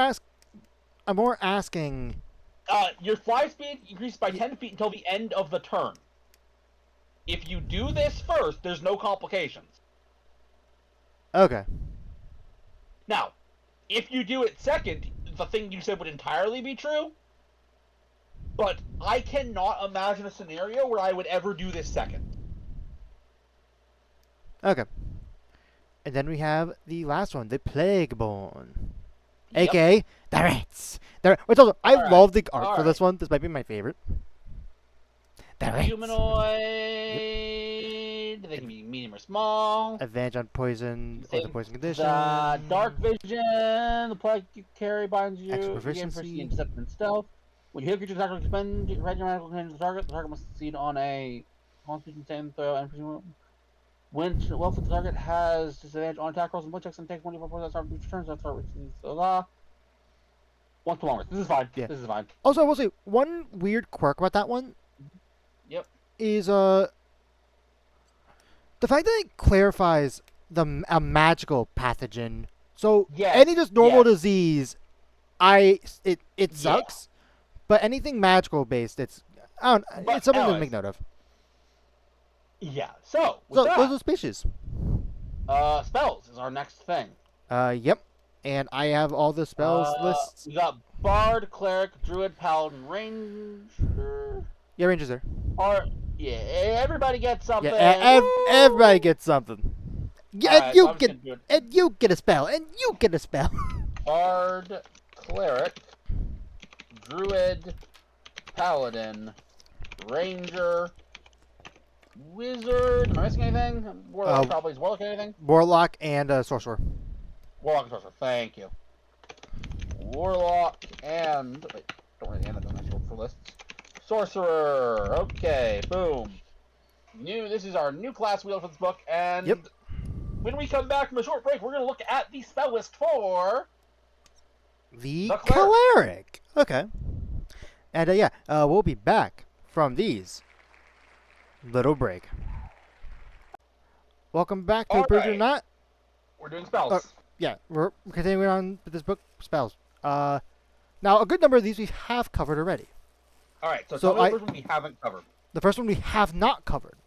asking. Your fly speed increases by 10 feet until the end of the turn. If you do this first, there's no complications. Okay. Now, if you do it second, the thing you said would entirely be true. But I cannot imagine a scenario where I would ever do this second. Okay. And then we have the last one, the Plagueborn. Yep. AKA the Rats. Which also, I love the art for this one. This might be my favorite. The Rats. Humanoid. They can be medium or small. Advantage on poison or the poison condition. The dark vision. The plague you carry binds you. Extra You gain proficiency. in deception and stealth. When you hit creatures attack, spend your magical contains the target. The target must succeed on a Constitution saving throw and presume. When the target has disadvantage on attack rolls and blood checks and takes 1d4 points after each turn, so that's our once per long rest. This is fine. Yeah. This is fine. Also, I will say one weird quirk about that one. Yep. Is the fact that it clarifies a magical pathogen So Yes, any just normal yes. disease, it Yeah. sucks. But anything magical based, it's But it's something to anyways, make note of. Yeah. So with So those that, are species. spells is our next thing. Yep. And I have all the spells lists. We got Bard, Cleric, Druid, Paladin, Ranger. Yeah, Ranger's there. Yeah, everybody gets something. Yeah, Woo! everybody gets something. Yeah, Alright, and so you I'm just get gonna do it. and you get a spell, and you get a spell. Bard, Cleric, Druid, Paladin, Ranger, Wizard. Am I missing anything? Warlock probably. Is Warlock anything? Warlock and Sorcerer. Warlock and Sorcerer. Thank you. Warlock and... Wait, don't write the end of them. I should look for lists. Sorcerer. Okay, boom. This is our new class wheel for this book, and Yep. when we come back from a short break, we're going to look at the spell list for... The The cleric. cleric. Okay. And we'll be back from these little break. Welcome back to Bridge or Alright. Not. We're doing spells. Yeah, we're continuing on with this book, spells. Now a good number of these we have covered already. Alright, so So tell me the first one we haven't covered. The first one we have not covered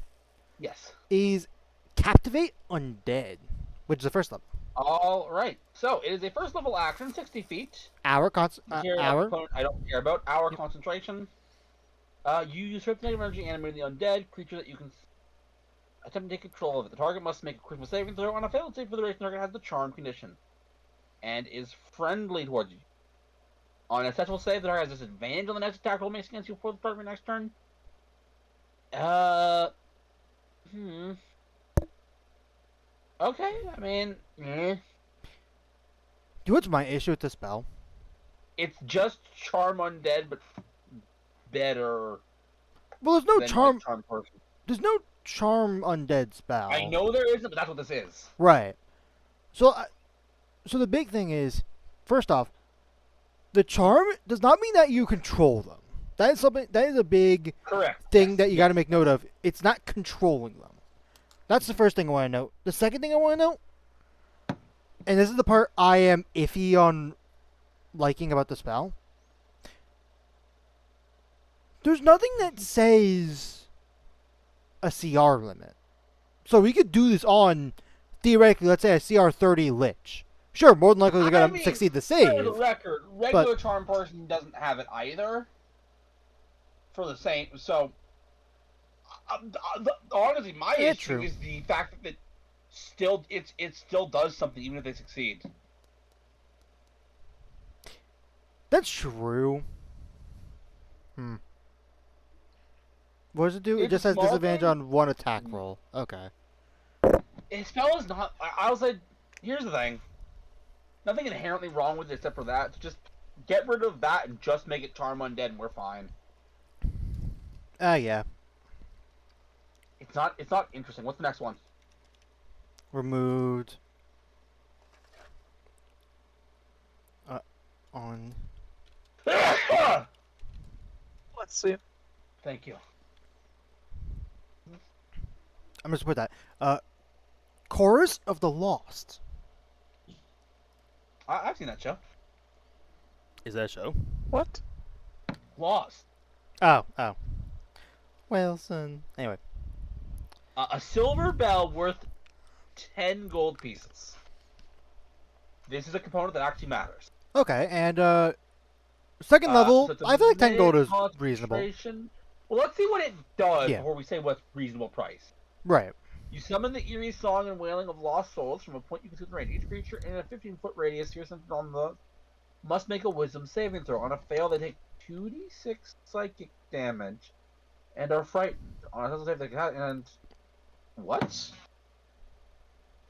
Yes. is Captivate Undead, which is the first level. Alright, so it is a first level action, 60 feet. Hour. Hour. I don't care about. Hour concentration. You use certain negative energy animating the undead creature that you can attempt to take control of it. The target must make a critical saving throw. On a failed save for the duration, the target has the charm condition and is friendly towards you. On a successful save, the target has disadvantage on the next attack roll makes against you before the start of your next turn. Okay, I mean, Do you know what's my issue with the spell? it's just charm undead, but better. Well, there's no than charm. like, charm person. There's no charm undead spell. I know there isn't, but that's what this is. Right. So, so the big thing is, first off, the charm does not mean that you control them. That is something. That is a big Correct. thing that you got to make note of. It's not controlling them. That's the first thing I want to note. The second thing I want to note, and this is the part I am iffy on liking about the spell. There's nothing that says a CR limit. So we could do this on, theoretically, let's say a CR 30 Lich. Sure, more than likely they're going to succeed the For save. the record, regular charm person doesn't have it either. For the same, so honestly, my Yeah, issue true. is the fact that it still does something even if they succeed. That's true. What does it do? It It's just a has small disadvantage thing. on one attack roll. Okay. His spell is not. I'll say, here's the thing. Nothing inherently wrong with it except for that. Just get rid of that and just make it charm undead, and we're fine. Yeah. It's not interesting. What's the next one? Removed. On. Let's see. Thank you. I'm just put that. Chorus of the Lost. I've seen that show. Is that a show? What? Lost. Oh. Wilson. Anyway. A silver bell worth 10 gold pieces. This is a component that actually matters. Okay, and second level, So it's a I feel like 10 gold is minute reasonable. concentration. Well, let's see what it does Yeah. before we say what's reasonable price. Right. You summon the eerie song and wailing of lost souls from a point you can see in the range. Each creature in a 15-foot radius here centered on the must make a wisdom saving throw. On a fail, they take 2d6 psychic damage and are frightened. On a successful save, they can and what?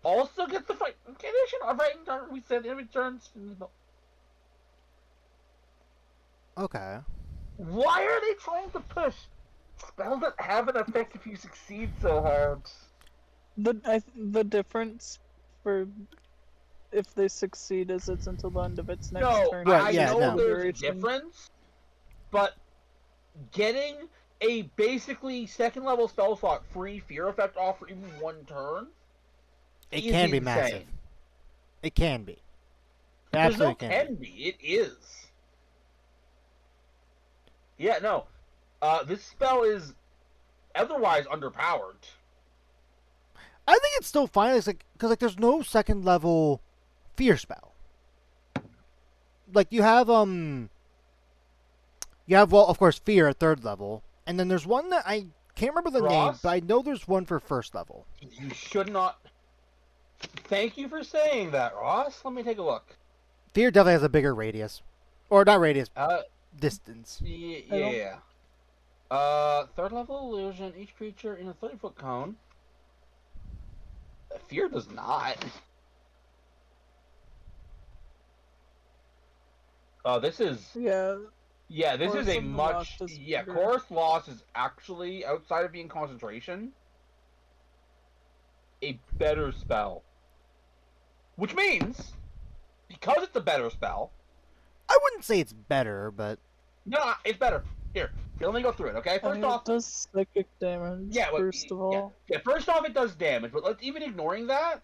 Also get the fright condition. On frightened, we said it returns. Okay. Why are they trying to push spells that have an effect if you succeed so hard? The difference for if they succeed is it's until the end of its next No, turn. Right, I yeah, know no. there's a Duration. difference, but getting a basically second level spell slot free fear effect off for even one turn It is can be insane. massive. It can be. There's no absolutely can. can be. It is. Yeah, no. This spell is otherwise underpowered. I think it's still fine. It's like because like there's no second level fear spell. Like you have well of course fear at third level, and then there's one that I can't remember the name, Ross? but I know there's one for first level. You should not. Thank you for saying that, Ross. Let me take a look. Fear definitely has a bigger radius, or not radius, Uh, distance. yeah. Third level illusion. Each creature in a 30-foot cone. Fear does not. This is. Yeah. Yeah, this is Chorus a of the much. Lost is Yeah, bigger. Chorus Lost is actually, outside of being concentration, a better spell. Which means, because it's a better spell, I wouldn't say it's better, but no, it's better. Here, let me go through it, okay? I First mean, off, it does psychic damage, yeah, well, first of all. yeah, first off, it does damage, but let's even ignoring that,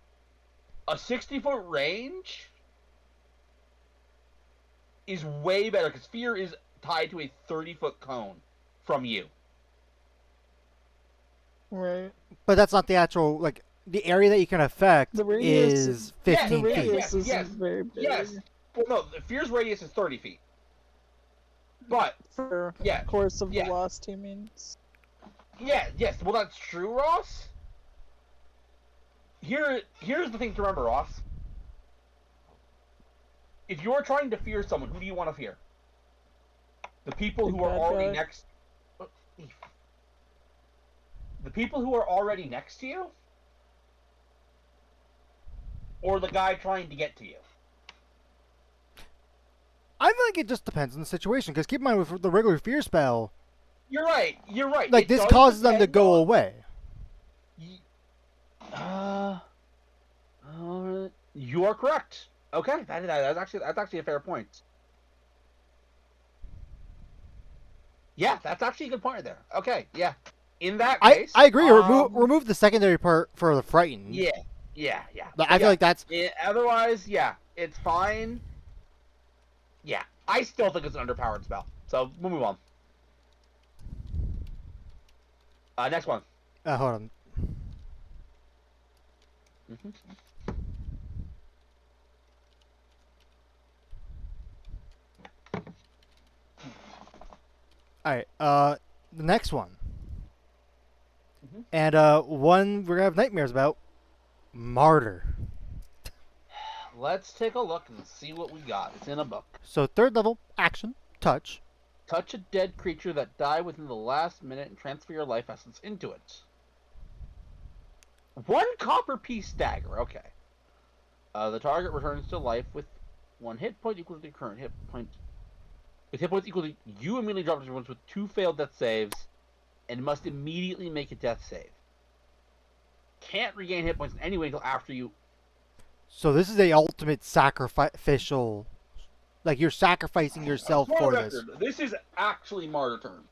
a 60-foot range is way better because fear is tied to a 30-foot cone from you. Right. but that's not the actual like the area that you can affect The radius is Yeah, The 15 yeah, feet. radius isn't yes, very big. Yes. Well, no, the fear's radius is 30 feet. But, For yeah, Course of yeah. the Lost, he means. yeah, yes, well, that's true, Ross. Here's the thing to remember, Ross. If you're trying to fear someone, who do you want to fear? The people The who are bad already guy. next. The people who are already next to you, or the guy trying to get to you. I feel like it just depends on the situation. Because keep in mind with the regular fear spell, You're right. You're right. like It this does causes them to depend go on- away. You are correct. Okay, that's actually a fair point. Yeah, that's actually a good point right there. Okay, yeah. In that case, I agree. Remove the secondary part for the frightened. Yeah. But But I feel like that's otherwise, yeah, it's fine. Yeah, I still think it's an underpowered spell. So we'll move on. Next one. hold on. All right. The next one. Mhm. And one we're gonna have nightmares about. Martyr. Let's take a look and see what we got. It's in a book. So third level action touch. Touch a dead creature that died within the last minute and transfer your life essence into it. 1 copper piece dagger. Okay. The target returns to life with 1 hit point equal to the current hit point. With hit points equal to you immediately drop to with 2 failed death saves, and must immediately make a death save. Can't regain hit points in any way until after you. So this is the ultimate sacrificial. Like you're sacrificing yourself For for the this. record, this is actually martyr turn.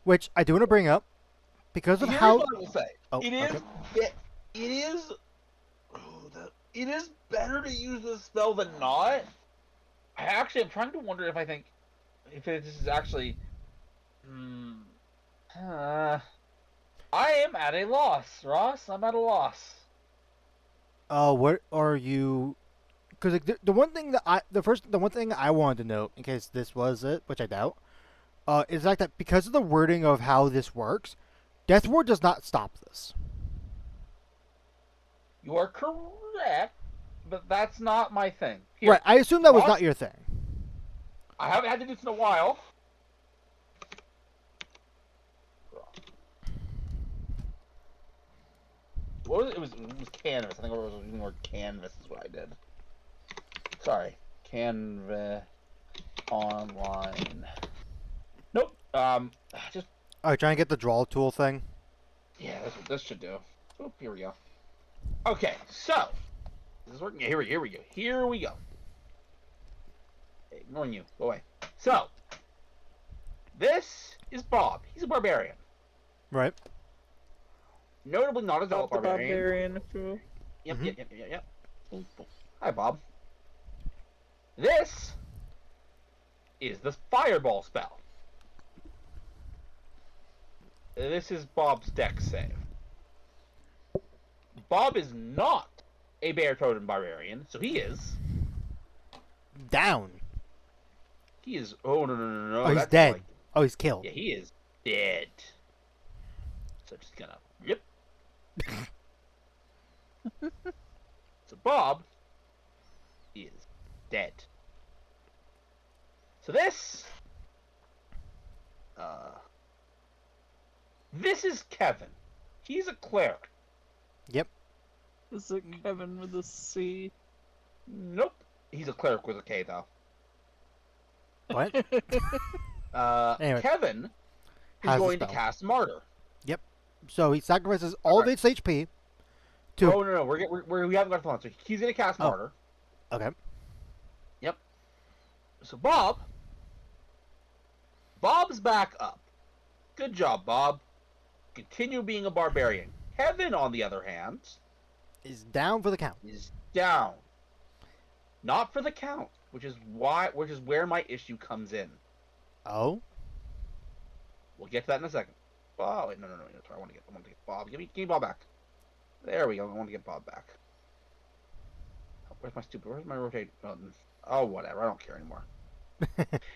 Which I do want to bring up because of Here's how. what I will say. Oh, It is. okay. It is. It is better to use this spell than not. I'm trying to wonder if I think if this is actually. I am at a loss, Ross. I'm at a loss. What are you? Because like, the one thing that the one thing I wanted to note in case this was it, which I doubt, is like that because of the wording of how this works, Death Ward does not stop this. You are correct, but that's not my thing. Here, Right. I assume that was Ross? not your thing. I haven't had to do this in a while. What was it? It was canvas. I think I was using the word canvas is what I did. Sorry. Canvas online. Nope. Just All right, trying to get the draw tool thing. yeah, that's what this should do. Oop, here we go. Okay, so this is working. Here we go. Here we go. Ignoring you. Go away. So this is Bob. He's a barbarian. Right. Notably not a zealot The barbarian. barbarian, if you will. Yep, Mhm. yep. Hi, Bob. This is the Fireball spell. This is Bob's deck save. Bob is not a Bear Totem Barbarian, so he is. Down. He is. Oh, no. Oh, he's That's dead. like- Oh, he's killed. yeah, he is dead. So just gonna. Yep. So Bob is dead. So this. This is Kevin. He's a cleric. Yep. Is it Kevin with a C? Nope. He's a cleric with a K, though. What? Anyway. Kevin is Has a going to spell. cast Martyr. So he sacrifices all of its HP to. Oh, no. We haven't got the plan. So he's going to cast Oh. Martyr. Okay. So Bob's back up. Good job, Bob. Continue being a barbarian. Kevin, on the other hand, Is down for the count. is down. Not for the count, which is where my issue comes in. Oh. We'll get to that in a second. Oh wait, no. I want to get Bob. Give me Bob back. There we go. I want to get Bob back. Where's my rotate button? Oh, whatever. I don't care anymore.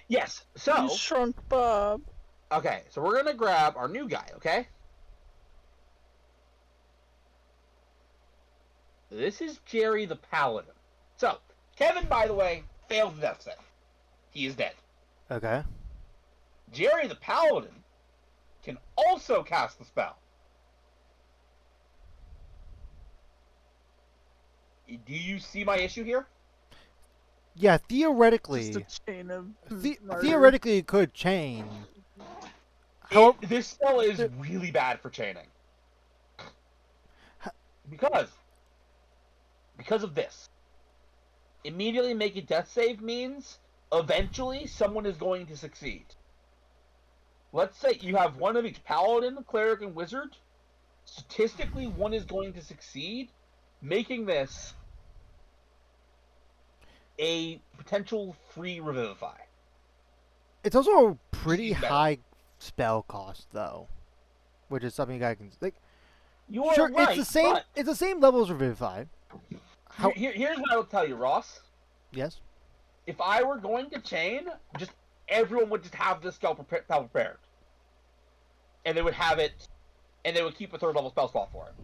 Yes. So You shrunk Bob. okay, so we're gonna grab our new guy. Okay. This is Jerry the Paladin. So Kevin, by the way, failed the death save. He is dead. Okay. Jerry the Paladin can also cast the spell. Do you see my issue here? Yeah, theoretically. Just a chain of. murder. Theoretically, it could chain. However, This spell is really bad for chaining. Because of this. Immediately make a death save means eventually someone is going to succeed. Let's say you have one of each paladin, cleric, and wizard. Statistically, one is going to succeed, making this a potential free revivify. it's also a pretty Better. high spell cost, though, which is something I can like. You are Sure, right, it's the same. but It's the same level as Revivify. How? here's what I will tell you, Ross. Yes. If I were going to chain, just everyone would just have this spell prepared. And they would have it, and they would keep a third level spell slot for it.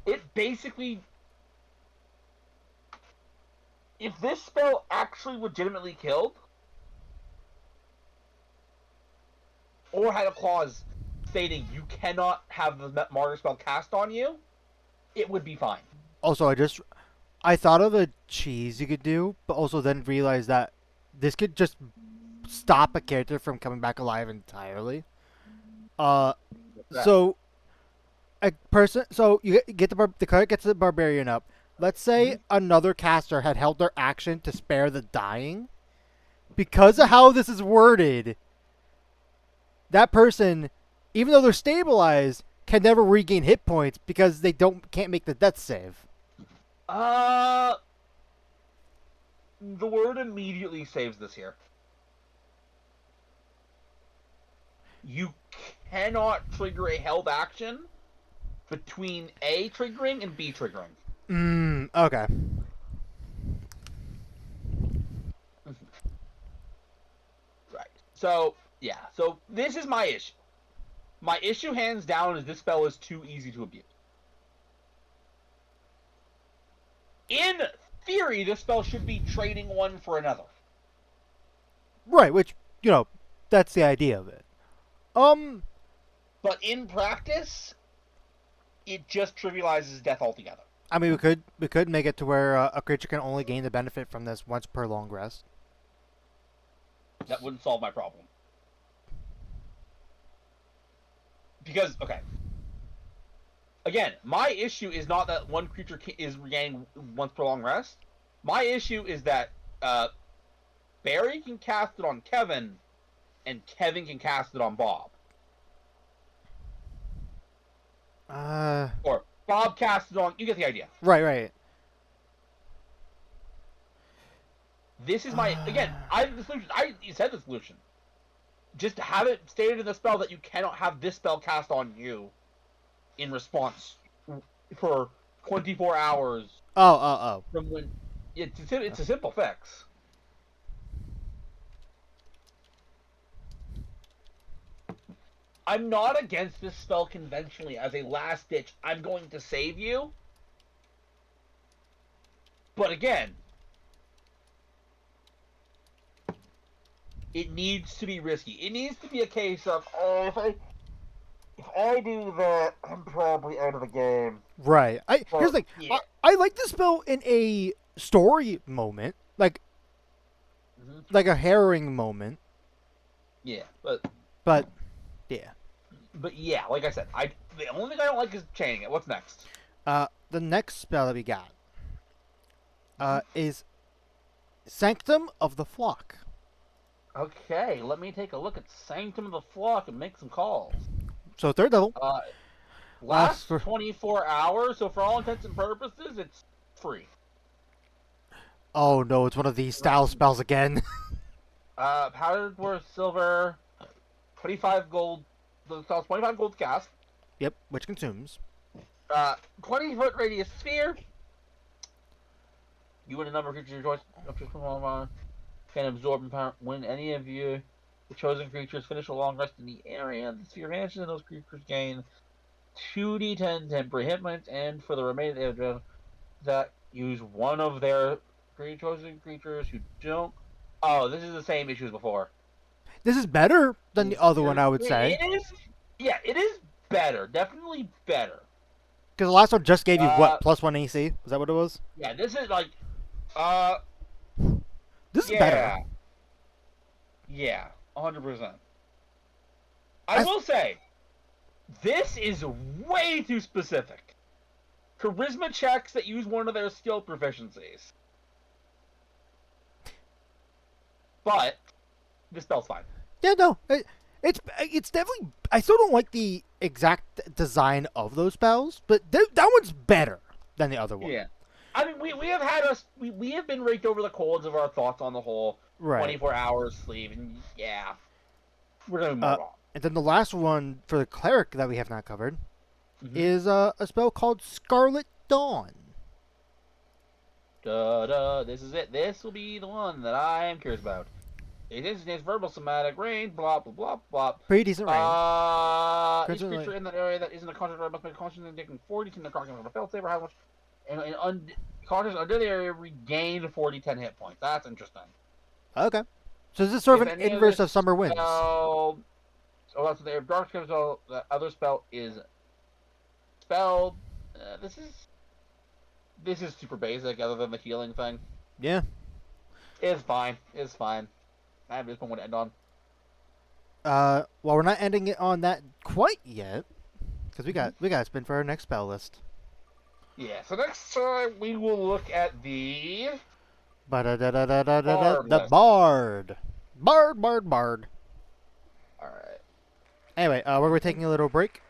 It basically... If this spell actually legitimately killed, or had a clause stating you cannot have the martyr spell cast on you, it would be fine. Also, I thought of a cheese you could do, but also then realized that this could just stop a character from coming back alive entirely. that? So a person, so you get the cleric gets the barbarian up. Let's say another caster had held their action to spare the dying. Because of how this is worded, that person, even though they're stabilized, can never regain hit points because they can't make the death save. The word immediately saves this here. You cannot trigger a held action between A triggering and B triggering. Okay. Right. So, yeah. So, this is my issue. My issue, hands down, is this spell is too easy to abuse. In theory, this spell should be trading one for another. Right, which, that's the idea of it. But in practice, it just trivializes death altogether. I mean, we could make it to where a creature can only gain the benefit from this once per long rest. That wouldn't solve my problem. Because, okay. Again, my issue is not that one creature is regaining once per long rest. My issue is that Barry can cast it on Kevin, and Kevin can cast it on Bob. Or Bob casts it on. You get the idea. right. This is my again. I have the solution. I said the solution. Just have it stated in the spell that you cannot have this spell cast on you in response for 24 hours Oh. from when. It's a simple fix. I'm not against this spell conventionally as a last ditch. I'm going to save you. But again, it needs to be risky. It needs to be a case of, oh, if I do that, I'm probably out of the game. Right. Here's the thing. Yeah. I like the spell in a story moment, like a harrowing moment. Yeah, But yeah. but yeah, like I said, the only thing I don't like is chaining it. What's next? The next spell that we got is Sanctum of the Flock. Okay, let me take a look at Sanctum of the Flock and make some calls. So third level. Lasts for- 24 hours, so for all intents and purposes, it's free. Oh no, it's one of these style spells again. Powdered worth silver, 25 gold. The spell's 25 gold to cast. Yep, which consumes. 20-foot radius sphere. You and a number of creatures of your choice can absorb and power when any of you, the chosen creatures, finish a long rest in the area. The sphere vanishes, and those creatures gain 2d10 temporary hit points, and for the remainder that use one of their chosen creatures who don't. Oh, this is the same issue as before. This is better than the other one, I would say. It is. Yeah, it is better. Definitely better. Because the last one just gave you what, +1 AC? Is that what it was? Yeah, this is like. This is Yeah. better. Yeah, 100%. I will say, this is way too specific. Charisma checks that use one of their skill proficiencies. But, this spell's fine. Yeah, no, it's definitely. I still don't like the exact design of those spells, but that one's better than the other one. Yeah. I mean, we have had we have been raked over the coals of our thoughts on the whole Right. 24 hours sleeve, and yeah, we're gonna move on. And then the last one for the cleric that we have not covered Mhm. is a spell called Scarlet Dawn. This is it. This will be the one that I am curious about. It is verbal somatic range, blah blah blah blah. Pretty decent range. Each Crimson creature Light. in that area that isn't a contract must make a constitution taking 40 to the target on a fail save or how much, and contracts under the area regain 40-10 hit points. That's interesting. Okay. So this is sort of If an any of inverse this of Summer Winds. Oh, that's the dark spell. The other spell is spelled. This is super basic, other than the healing thing. Yeah. It's fine. It's fine. I have this one to end on. Well, we're not ending it on that quite yet, because we got to spin for our next spell list. Yeah. So next time we will look at the The list. Bard. Bard. All right. Anyway, we're taking a little break.